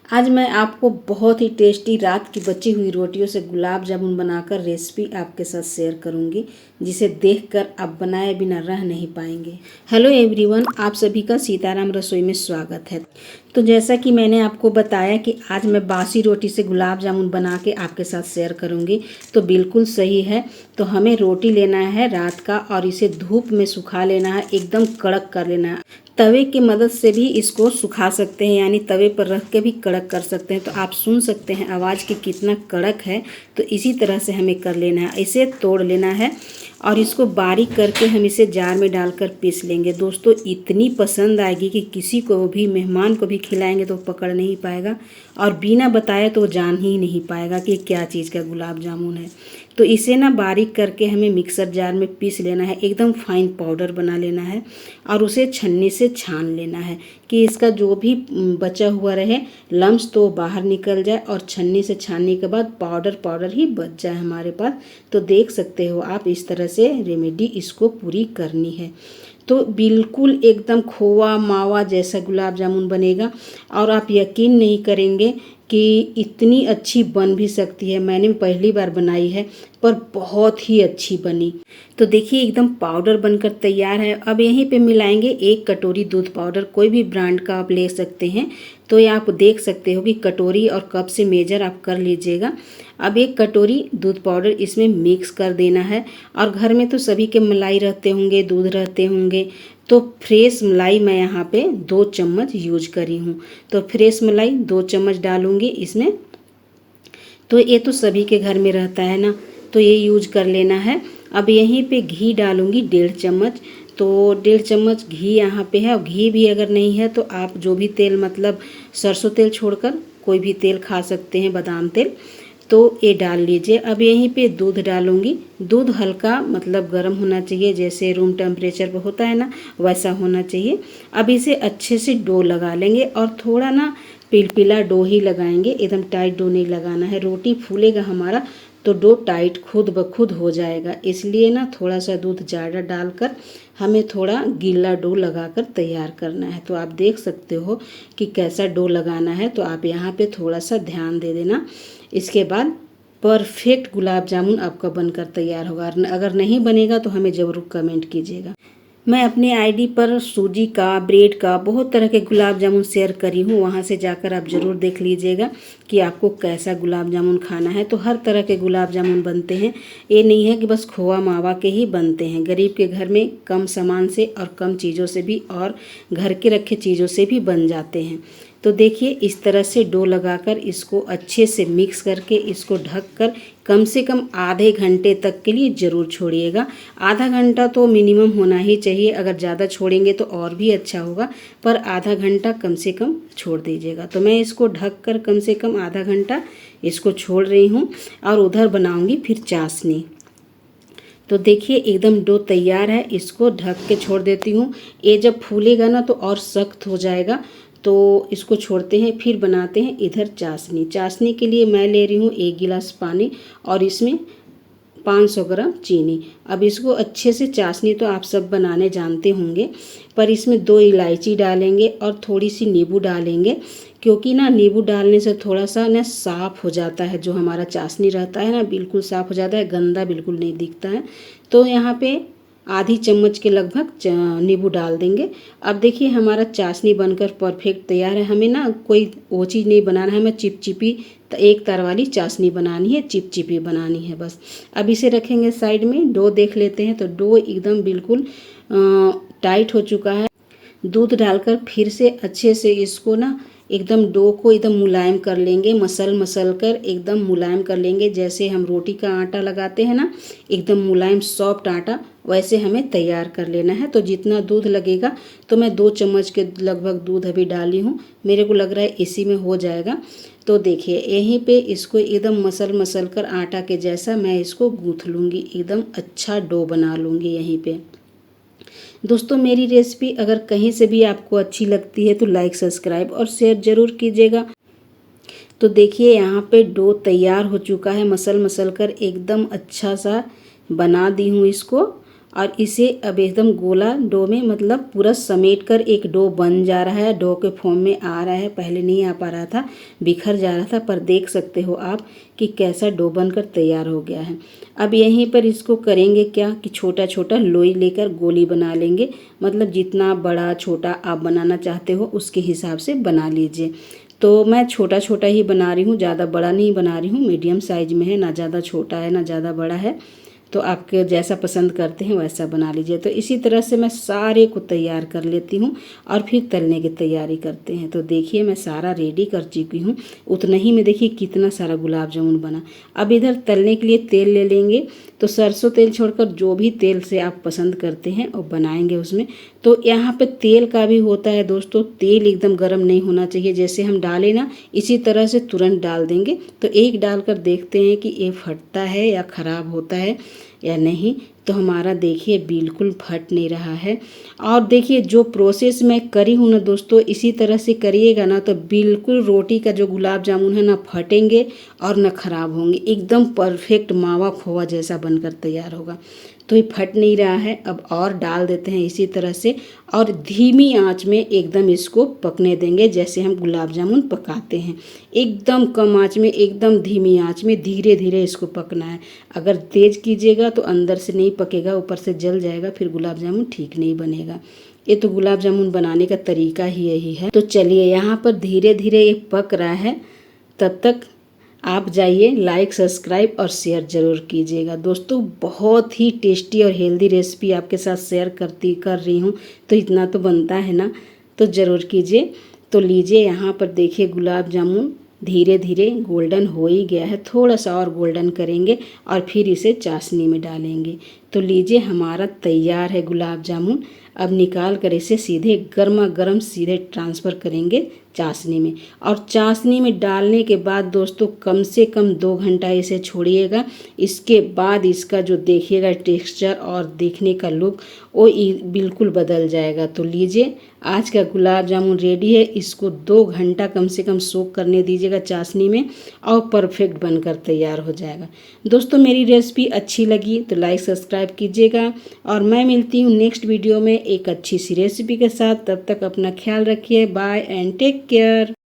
आज मैं आपको बहुत ही टेस्टी रात की बची हुई रोटियों से गुलाब जामुन बनाकर रेसिपी आपके साथ शेयर करूंगी, जिसे देखकर आप बनाए बिना रह नहीं पाएंगे। हेलो एवरीवन, आप सभी का सीताराम रसोई में स्वागत है। तो जैसा कि मैंने आपको बताया कि आज मैं बासी रोटी से गुलाब जामुन बना के आपके साथ शेयर करूंगी, तो बिल्कुल सही है। तो हमें रोटी लेना है रात का और इसे धूप में सुखा लेना है, एकदम कड़क कर लेना है। तवे की मदद से भी इसको सुखा सकते हैं, यानी तवे पर रख के भी कड़क कर सकते हैं। तो आप सुन सकते हैं आवाज़ कि कितना कड़क है। तो इसी तरह से हमें कर लेना है, इसे तोड़ लेना है और इसको बारीक करके हम इसे जार में डालकर पीस लेंगे। दोस्तों, इतनी पसंद आएगी कि किसी को भी, मेहमान को भी खिलाएंगे तो पकड़ नहीं पाएगा और बिना बताए तो जान ही नहीं पाएगा कि क्या चीज़ का गुलाब जामुन है। तो इसे ना बारीक करके हमें मिक्सर जार में पीस लेना है, एकदम फाइन पाउडर बना लेना है और उसे छन्नी से छान लेना है कि इसका जो भी बचा हुआ रहे लम्स तो बाहर निकल जाए और छन्नी से छानने के बाद पाउडर ही बच जाए हमारे पास। तो देख सकते हो आप, इस तरह से रेमेडी इसको पूरी करनी है। तो बिल्कुल एकदम खोवा मावा जैसा गुलाब जामुन बनेगा और आप यकीन नहीं करेंगे कि इतनी अच्छी बन भी सकती है। मैंने पहली बार बनाई है पर बहुत ही अच्छी बनी। तो देखिए एकदम पाउडर बनकर तैयार है। अब यहीं पे मिलाएंगे 1 कटोरी दूध पाउडर, कोई भी ब्रांड का आप ले सकते हैं। तो ये आप देख सकते हो कि कटोरी और कप से मेजर आप कर लीजिएगा। अब 1 कटोरी दूध पाउडर इसमें मिक्स कर देना है। और घर में तो सभी के मलाई रहते होंगे, दूध रहते होंगे। तो फ्रेश मलाई मैं यहाँ पे 2 चम्मच यूज करी हूँ। तो फ्रेश मलाई 2 चम्मच डालूँगी इसमें। तो ये तो सभी के घर में रहता है ना, तो ये यूज कर लेना है। अब यहीं पे घी डालूँगी 1.5 चम्मच। तो 1.5 चम्मच घी यहाँ पे है। और घी भी अगर नहीं है तो आप जो भी तेल, मतलब सरसों तेल छोड़कर कोई भी तेल खा सकते हैं, बादाम तेल, तो ये डाल लीजिए। अब यहीं पे दूध डालूंगी। दूध हल्का मतलब गर्म होना चाहिए, जैसे रूम टेम्परेचर पर होता है ना, वैसा होना चाहिए। अब इसे अच्छे से डो लगा लेंगे और थोड़ा ना पिलपिला डो ही लगाएंगे, एकदम टाइट डो नहीं लगाना है। रोटी फूलेगा हमारा तो डो टाइट खुद ब खुद हो जाएगा। इसलिए ना थोड़ा सा दूध ज़्यादा डालकर हमें थोड़ा गीला डो लगाकर तैयार करना है। तो आप देख सकते हो कि कैसा डो लगाना है, तो आप यहाँ पे थोड़ा सा ध्यान दे देना। इसके बाद परफेक्ट गुलाब जामुन आपका बनकर तैयार होगा। अगर नहीं बनेगा तो हमें ज़रूर कमेंट कीजिएगा। मैं अपने आईडी पर सूजी का, ब्रेड का, बहुत तरह के गुलाब जामुन शेयर करी हूँ, वहाँ से जाकर आप ज़रूर देख लीजिएगा कि आपको कैसा गुलाब जामुन खाना है। तो हर तरह के गुलाब जामुन बनते हैं, ये नहीं है कि बस खोआ मावा के ही बनते हैं। गरीब के घर में कम सामान से और कम चीज़ों से भी और घर के रखे चीज़ों से भी बन जाते हैं। तो देखिए इस तरह से डो लगाकर इसको अच्छे से मिक्स करके इसको ढककर कम से कम आधे घंटे तक के लिए ज़रूर छोड़िएगा। आधा घंटा तो मिनिमम होना ही चाहिए, अगर ज़्यादा छोड़ेंगे तो और भी अच्छा होगा, पर आधा घंटा कम से कम छोड़ दीजिएगा। तो मैं इसको ढककर कम से कम आधा घंटा इसको छोड़ रही हूँ और उधर बनाऊँगी फिर चाशनी। तो देखिए एकदम डो तैयार है, इसको ढक के छोड़ देती हूँ। ये जब फूलेगा ना तो और सख्त हो जाएगा, तो इसको छोड़ते हैं। फिर बनाते हैं इधर चाशनी। चाशनी के लिए मैं ले रही हूँ 1 गिलास पानी और इसमें 500 ग्राम चीनी। अब इसको अच्छे से, चाशनी तो आप सब बनाने जानते होंगे, पर इसमें 2 इलायची डालेंगे और थोड़ी सी नींबू डालेंगे, क्योंकि ना नींबू डालने से थोड़ा सा ना साफ़ हो जाता है, जो हमारा चाशनी रहता है ना बिल्कुल साफ़ हो जाता है, गंदा बिल्कुल नहीं दिखता है। तो यहाँ पे आधी चम्मच के लगभग नींबू डाल देंगे। अब देखिए हमारा चाशनी बनकर परफेक्ट तैयार है। हमें ना कोई वो चीज़ नहीं बनाना है, हमें चिपचिपी एक तार वाली चाशनी बनानी है, चिपचिपी बनानी है बस। अब इसे रखेंगे साइड में। डो देख लेते हैं। तो डो एकदम बिल्कुल टाइट हो चुका है। दूध डालकर फिर से अच्छे से इसको ना एकदम डो को एकदम मुलायम कर लेंगे, मसल कर एकदम मुलायम कर लेंगे। जैसे हम रोटी का आटा लगाते हैं ना, एकदम मुलायम सॉफ्ट आटा, वैसे हमें तैयार कर लेना है। तो जितना दूध लगेगा, तो मैं 2 चम्मच के लगभग दूध अभी डाली हूँ, मेरे को लग रहा है इसी में हो जाएगा। तो देखिए यहीं पे इसको एकदम मसल कर आटा के जैसा मैं इसको गूँथ लूँगी, एकदम अच्छा डो बना लूँगी यहीं पे। दोस्तों, मेरी रेसिपी अगर कहीं से भी आपको अच्छी लगती है तो लाइक, सब्सक्राइब और शेयर ज़रूर कीजिएगा। तो देखिए यहाँ पे डो तैयार हो चुका है, मसल कर एकदम अच्छा सा बना दी हूँ इसको। और इसे अब एकदम गोला डो में मतलब पूरा समेट कर एक डो बन जा रहा है, डो के फॉर्म में आ रहा है। पहले नहीं आ पा रहा था, बिखर जा रहा था, पर देख सकते हो आप कि कैसा डो बनकर तैयार हो गया है। अब यहीं पर इसको करेंगे क्या कि छोटा छोटा लोई लेकर गोली बना लेंगे, मतलब जितना बड़ा छोटा आप बनाना चाहते हो उसके हिसाब से बना लीजिए। तो मैं छोटा छोटा ही बना रही हूँ, ज़्यादा बड़ा नहीं बना रही हूँ, मीडियम साइज में है, ना ज़्यादा छोटा है ना ज़्यादा बड़ा है। तो आपके जैसा पसंद करते हैं वैसा बना लीजिए। तो इसी तरह से मैं सारे को तैयार कर लेती हूँ और फिर तलने की तैयारी करते हैं। तो देखिए मैं सारा रेडी कर चुकी हूँ। उतना ही में देखिए कितना सारा गुलाब जामुन बना। अब इधर तलने के लिए तेल ले लेंगे। तो सरसों तेल छोड़कर जो भी तेल से आप पसंद करते हैं और बनाएंगे उसमें। तो यहाँ पे तेल का भी होता है दोस्तों, तेल एकदम गर्म नहीं होना चाहिए। जैसे हम डालें ना इसी तरह से तुरंत डाल देंगे। तो एक डालकर देखते हैं कि ये फटता है या ख़राब होता है या नहीं। तो हमारा देखिए बिल्कुल फट नहीं रहा है। और देखिए जो प्रोसेस मैं करी हूँ ना दोस्तों, इसी तरह से करिएगा ना तो बिल्कुल रोटी का जो गुलाब जामुन है ना फटेंगे और ना ख़राब होंगे, एकदम परफेक्ट मावा खोवा जैसा बनकर तैयार होगा। तो ये फट नहीं रहा है। अब और डाल देते हैं इसी तरह से और धीमी आंच में एकदम इसको पकने देंगे, जैसे हम गुलाब जामुन पकाते हैं। एकदम कम आंच में, एकदम धीमी आंच में धीरे धीरे इसको पकना है। अगर तेज़ कीजिएगा तो अंदर से नहीं पकेगा, ऊपर से जल जाएगा, फिर गुलाब जामुन ठीक नहीं बनेगा। ये तो गुलाब जामुन बनाने का तरीका ही यही है। तो चलिए यहाँ पर धीरे धीरे ये पक रहा है, तब तक आप जाइए लाइक सब्सक्राइब और शेयर ज़रूर कीजिएगा। दोस्तों बहुत ही टेस्टी और हेल्दी रेसिपी आपके साथ शेयर कर रही हूँ, तो इतना तो बनता है ना, तो ज़रूर कीजिए। तो लीजिए यहाँ पर देखिए गुलाब जामुन धीरे धीरे गोल्डन हो ही गया है, थोड़ा सा और गोल्डन करेंगे और फिर इसे चाशनी में डालेंगे। तो लीजिए हमारा तैयार है गुलाब जामुन। अब निकाल कर इसे सीधे गर्मा गर्म सीधे ट्रांसफ़र करेंगे चाशनी में। और चाशनी में डालने के बाद दोस्तों कम से कम 2 घंटा इसे छोड़िएगा। इसके बाद इसका जो देखिएगा टेक्सचर और देखने का लुक वो बिल्कुल बदल जाएगा। तो लीजिए आज का गुलाब जामुन रेडी है। इसको 2 घंटा कम से कम सोक करने दीजिएगा चाशनी में और परफेक्ट बनकर तैयार हो जाएगा। दोस्तों मेरी रेसिपी अच्छी लगी तो लाइक सब्सक्राइब कीजिएगा और मैं मिलती हूँ नेक्स्ट वीडियो में एक अच्छी सी रेसिपी के साथ। तब तक अपना ख्याल रखिए। Bye and take care.